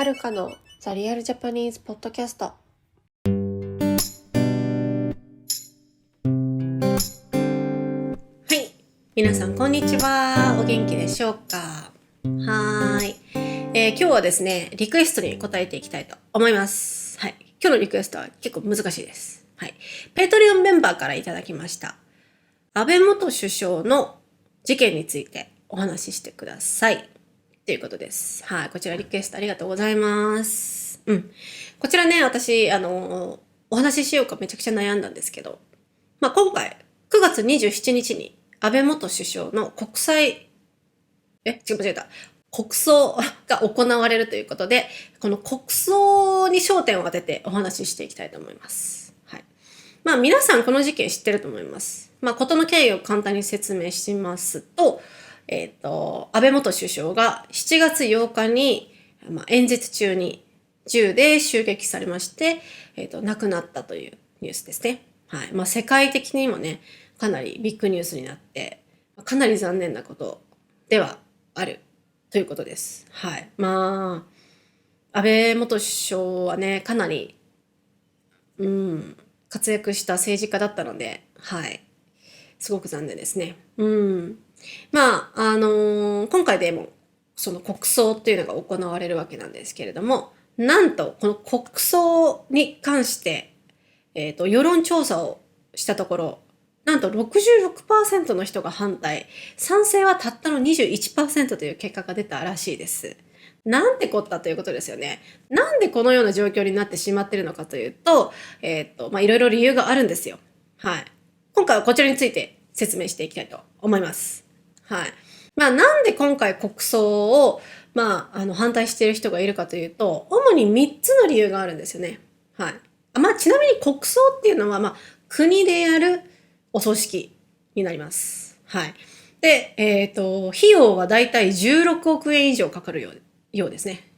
はるかのザリアルジャパニーズポッドキャスト。はい、皆さんこんにちは。お元気でしょうか？はーい、今日はですね、リクエストに答えていきたいと思います。はい、今日のリクエストは結構難しいです。はい、ペイトリオンメンバーからいただきました。安倍元首相の事件についてお話ししてください。ということです。はい。こちらリクエストありがとうございます。こちらね、私、お話ししようかめちゃくちゃ悩んだんですけど、今回、9月27日に安倍元首相の国葬が行われるということで、この国葬に焦点を当ててお話ししていきたいと思います。はい。皆さんこの事件知ってると思います。事の経緯を簡単に説明しますと、安倍元首相が7月8日に、演説中に銃で襲撃されまして、亡くなったというニュースですね。はい。世界的にもね、かなりビッグニュースになって、かなり残念なことではあるということです。はい。安倍元首相はね、かなり、活躍した政治家だったので、はい。すごく残念ですね。今回でもその国葬っていうのが行われるわけなんですけれども、なんとこの国葬に関して、世論調査をしたところ、なんと 66% の人が反対、賛成はたったの 21% という結果が出たらしいです。なんてこったということですよね。なんでこのような状況になってしまっているのかというと、いろいろ理由があるんですよ。はい。今回はこちらについて説明していきたいと思います。はい。なんで今回国葬を、反対している人がいるかというと、主に3つの理由があるんですよね。はい。ちなみに国葬っていうのは、国でやるお葬式になります。はい。で、費用はだいたい16億円以上かかるようですね。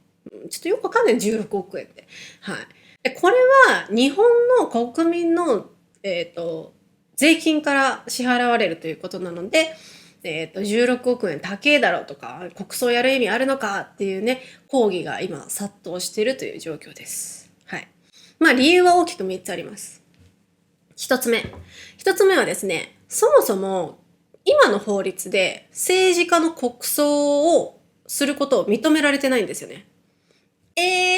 ちょっとよくわかんない、16億円って。はい。で、これは日本の国民の、税金から支払われるということなので、16億円高えだろうとか、国葬やる意味あるのかっていうね、抗議が今殺到しているという状況です。はい。理由は大きく3つあります。一つ目はですね、そもそも今の法律で政治家の国葬をすることを認められてないんですよね。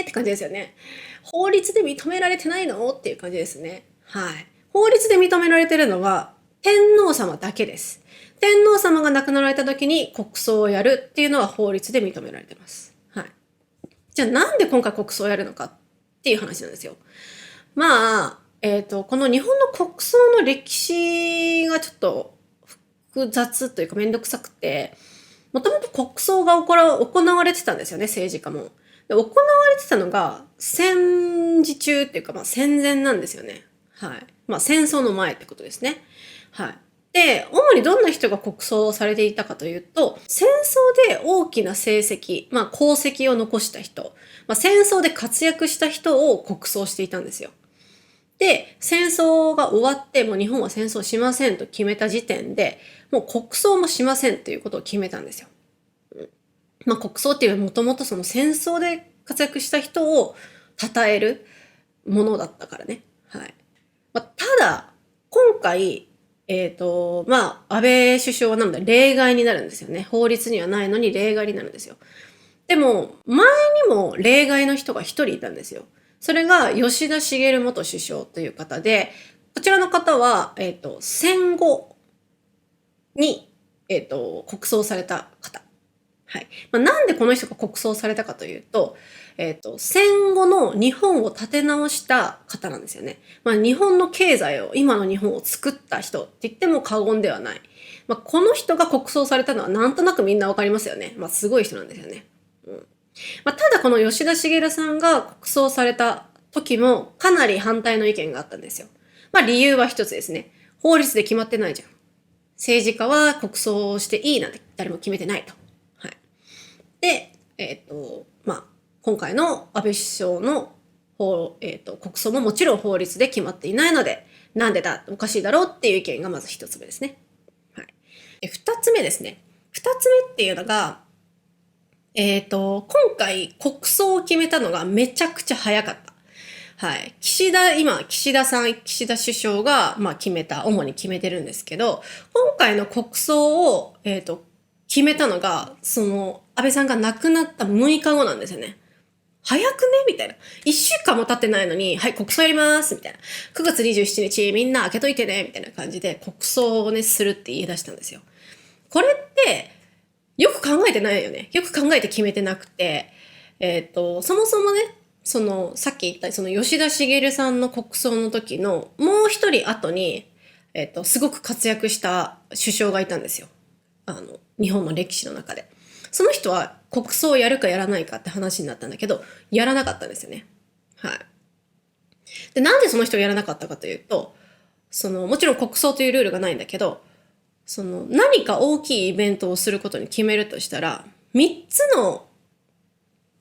って感じですよね。法律で認められてないのっていう感じですね。はい。法律で認められてるのは天皇様だけです。天皇様が亡くなられた時に国葬をやるっていうのは法律で認められてます。はい。じゃあなんで今回国葬をやるのかっていう話なんですよ。この日本の国葬の歴史がちょっと複雑というかめんどくさくて、もともと国葬が行われてたんですよね、政治家も。で、行われてたのが戦時中っていうか、戦前なんですよね。はい。戦争の前ってことですね。はい。で、主にどんな人が国葬をされていたかというと、戦争で大きな成績、功績を残した人、戦争で活躍した人を国葬していたんですよ。で、戦争が終わって、もう日本は戦争しませんと決めた時点で、もう国葬もしませんということを決めたんですよ。国葬っていうのはもともとその戦争で活躍した人を称えるものだったからね。はい。ただ、今回、安倍首相はなので例外になるんですよね。法律にはないのに例外になるんですよ。でも、前にも例外の人が一人いたんですよ。それが吉田茂元首相という方で、こちらの方は、戦後に、国葬された方。はい。なんでこの人が国葬されたかというと、戦後の日本を立て直した方なんですよね。日本の経済を、今の日本を作った人って言っても過言ではない。この人が国葬されたのはなんとなくみんなわかりますよね。すごい人なんですよね。ただこの吉田茂さんが国葬された時もかなり反対の意見があったんですよ。理由は一つですね。法律で決まってないじゃん。政治家は国葬をしていいなんて誰も決めてないと。はい。で、今回の安倍首相の国葬ももちろん法律で決まっていないので、なんでだ、おかしいだろうっていう意見がまず一つ目ですね。はい。で、二つ目ですね。二つ目っていうのが、今回国葬を決めたのがめちゃくちゃ早かった。はい。岸田さん、岸田首相が、主に決めてるんですけど、今回の国葬を、決めたのが、安倍さんが亡くなった6日後なんですよね。早くねみたいな。1週間も経ってないのに、はい、国葬やりますみたいな。9月27日みんな開けといてねみたいな感じで国葬をね、するって言い出したんですよ。これって、よく考えてないよね。よく考えて決めてなくて、そもそもね、さっき言った、吉田茂さんの国葬の時の、もう一人後に、すごく活躍した首相がいたんですよ。日本の歴史の中で。その人は国葬をやるかやらないかって話になったんだけど、やらなかったんですよね。はい。で、なんでその人をやらなかったかというと、もちろん国葬というルールがないんだけど、何か大きいイベントをすることに決めるとしたら、3つの、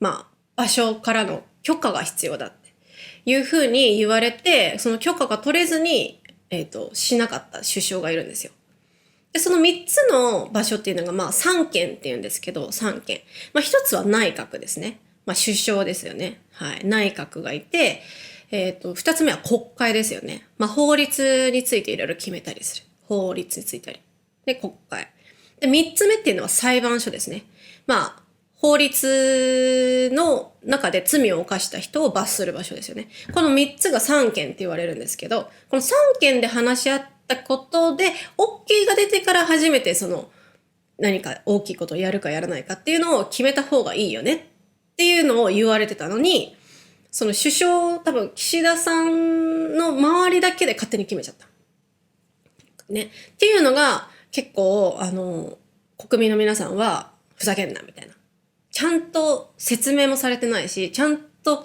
場所からの許可が必要だっていうふうに言われて、その許可が取れずに、しなかった首相がいるんですよ。で、その3つの場所っていうのが、3県っていうんですけど、3県。1つは内閣ですね。首相ですよね。はい。内閣がいて、2つ目は国会ですよね。法律についていろいろ決めたりする。法律についたり。で、国会。で、3つ目っていうのは裁判所ですね。法律の中で罪を犯した人を罰する場所ですよね。この3つが3件って言われるんですけど、この3件で話し合ったことで、OK が出てから初めて何か大きいことをやるかやらないかっていうのを決めた方がいいよねっていうのを言われてたのに、首相、多分岸田さんの周りだけで勝手に決めちゃった。ね。っていうのが結構、国民の皆さんはふざけんなみたいな。ちゃんと説明もされてないし、ちゃんと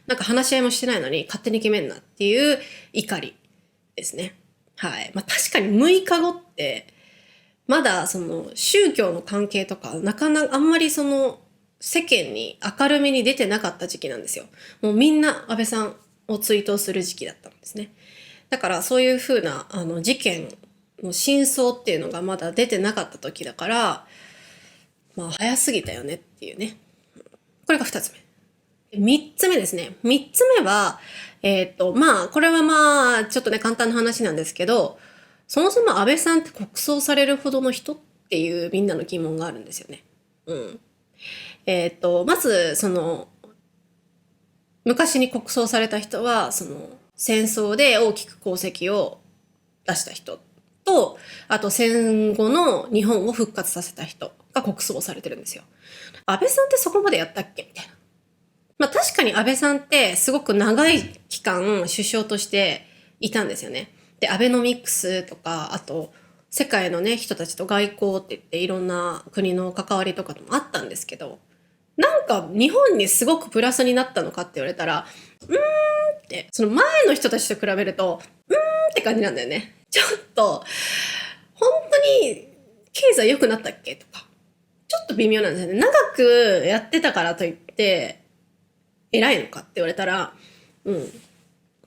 なんか話し合いもしてないのに勝手に決めんなっていう怒りですね。はい。確かに6日後って、まだ宗教の関係とか、なかなかあんまり世間に明るみに出てなかった時期なんですよ。もうみんな安倍さんを追悼する時期だったんですね。だからそういうふうな事件の真相っていうのがまだ出てなかった時だから、早すぎたよねっていうね。これが2つ目。3つ目ですね。3つ目は、これはちょっとね、簡単な話なんですけど、そもそも安倍さんって国葬されるほどの人っていうみんなの疑問があるんですよね。うん。まず、昔に国葬された人は、戦争で大きく功績を出した人と、あと戦後の日本を復活させた人が国葬されてるんですよ。安倍さんってそこまでやったっけみたいな。確かに安倍さんってすごく長い期間首相としていたんですよね。で、アベノミクスとか、あと世界のね、人たちと外交って言っていろんな国の関わりとかともあったんですけど、なんか日本にすごくプラスになったのかって言われたら、って、その前の人たちと比べると、って感じなんだよね。ちょっと、本当に経済良くなったっけとか、ちょっと微妙なんですよね。長くやってたからといって、偉いのかって言われたら、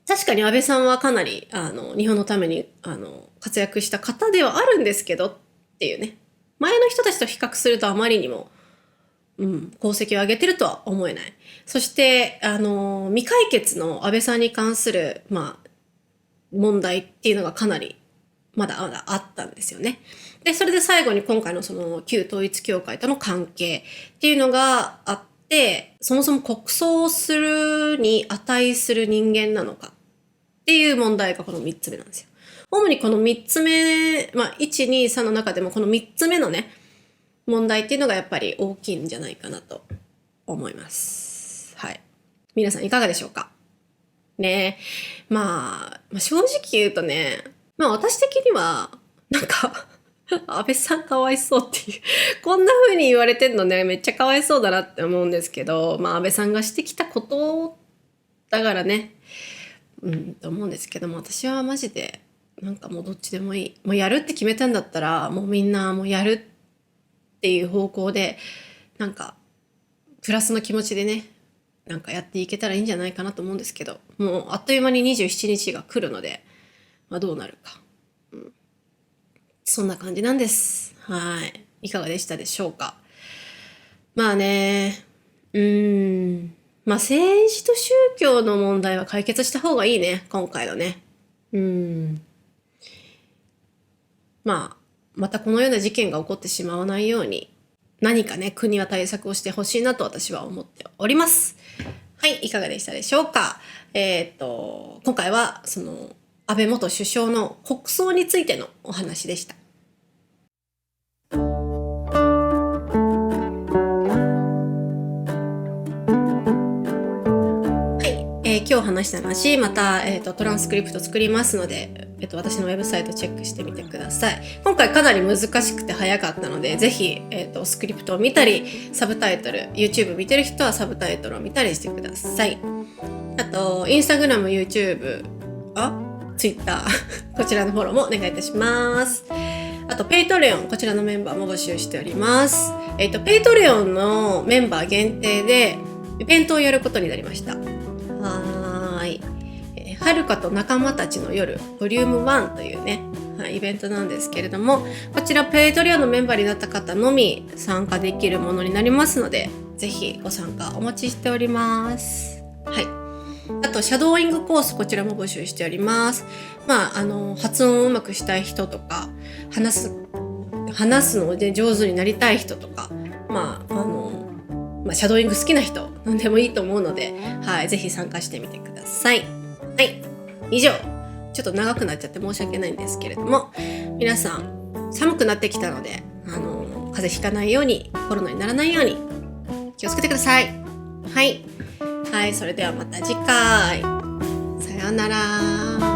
確かに安倍さんはかなり、日本のために、活躍した方ではあるんですけどっていうね。前の人たちと比較するとあまりにも、功績を上げてるとは思えない。そして、未解決の安倍さんに関する、問題っていうのがかなり、まだまだあったんですよね。で、それで最後に今回の旧統一教会との関係っていうのがあって、そもそも国葬をするに値する人間なのかっていう問題がこの3つ目なんですよ。主にこの3つ目、1、2、3の中でもこの3つ目のね、問題っていうのがやっぱり大きいんじゃないかなと思います。はい。皆さんいかがでしょうかね。正直言うとね、私的には、なんか安倍さんかわいそうっていうこんな風に言われてんのね、めっちゃかわいそうだなって思うんですけど、安倍さんがしてきたことだからね、と思うんですけども、私はマジで、なんかもうどっちでもいい。もうやるって決めたんだったら、もうみんなもうやるっていう方向で、なんか、プラスの気持ちでね、なんかやっていけたらいいんじゃないかなと思うんですけど、もうあっという間に27日が来るので、どうなるか。そんな感じなんです。はい。いかがでしたでしょうか。まあね、まあ政治と宗教の問題は解決した方がいいね、今回はね。まあ、またこのような事件が起こってしまわないように、何かね、国は対策をしてほしいなと私は思っております。はい、いかがでしたでしょうか。今回は、安倍元首相の国葬についてのお話でした。今日話した話、また、トランスクリプト作りますので、私のウェブサイトチェックしてみてください。今回かなり難しくて早かったので、ぜひ、スクリプトを見たり、サブタイトル、YouTube 見てる人はサブタイトルを見たりしてください。あと、インスタグラム、YouTube、Twitter、こちらのフォローもお願いいたします。あと、ペイトレオン、こちらのメンバーも募集しております。ペイトレオンのメンバー限定で、イベントをやることになりました。はるかと仲間たちの夜ボリューム1というね、イベントなんですけれども、こちらペイトリオのメンバーになった方のみ参加できるものになりますので、ぜひご参加お待ちしております。あとシャドーイングコース、こちらも募集しております。発音をうまくしたい人とか、話すので上手になりたい人とか、シャドーイング好きな人なんでもいいと思うので、ぜひ参加してみてください。以上、ちょっと長くなっちゃって申し訳ないんですけれども、皆さん寒くなってきたので、風邪ひかないように、コロナにならないように気をつけてください。それではまた次回。さようなら。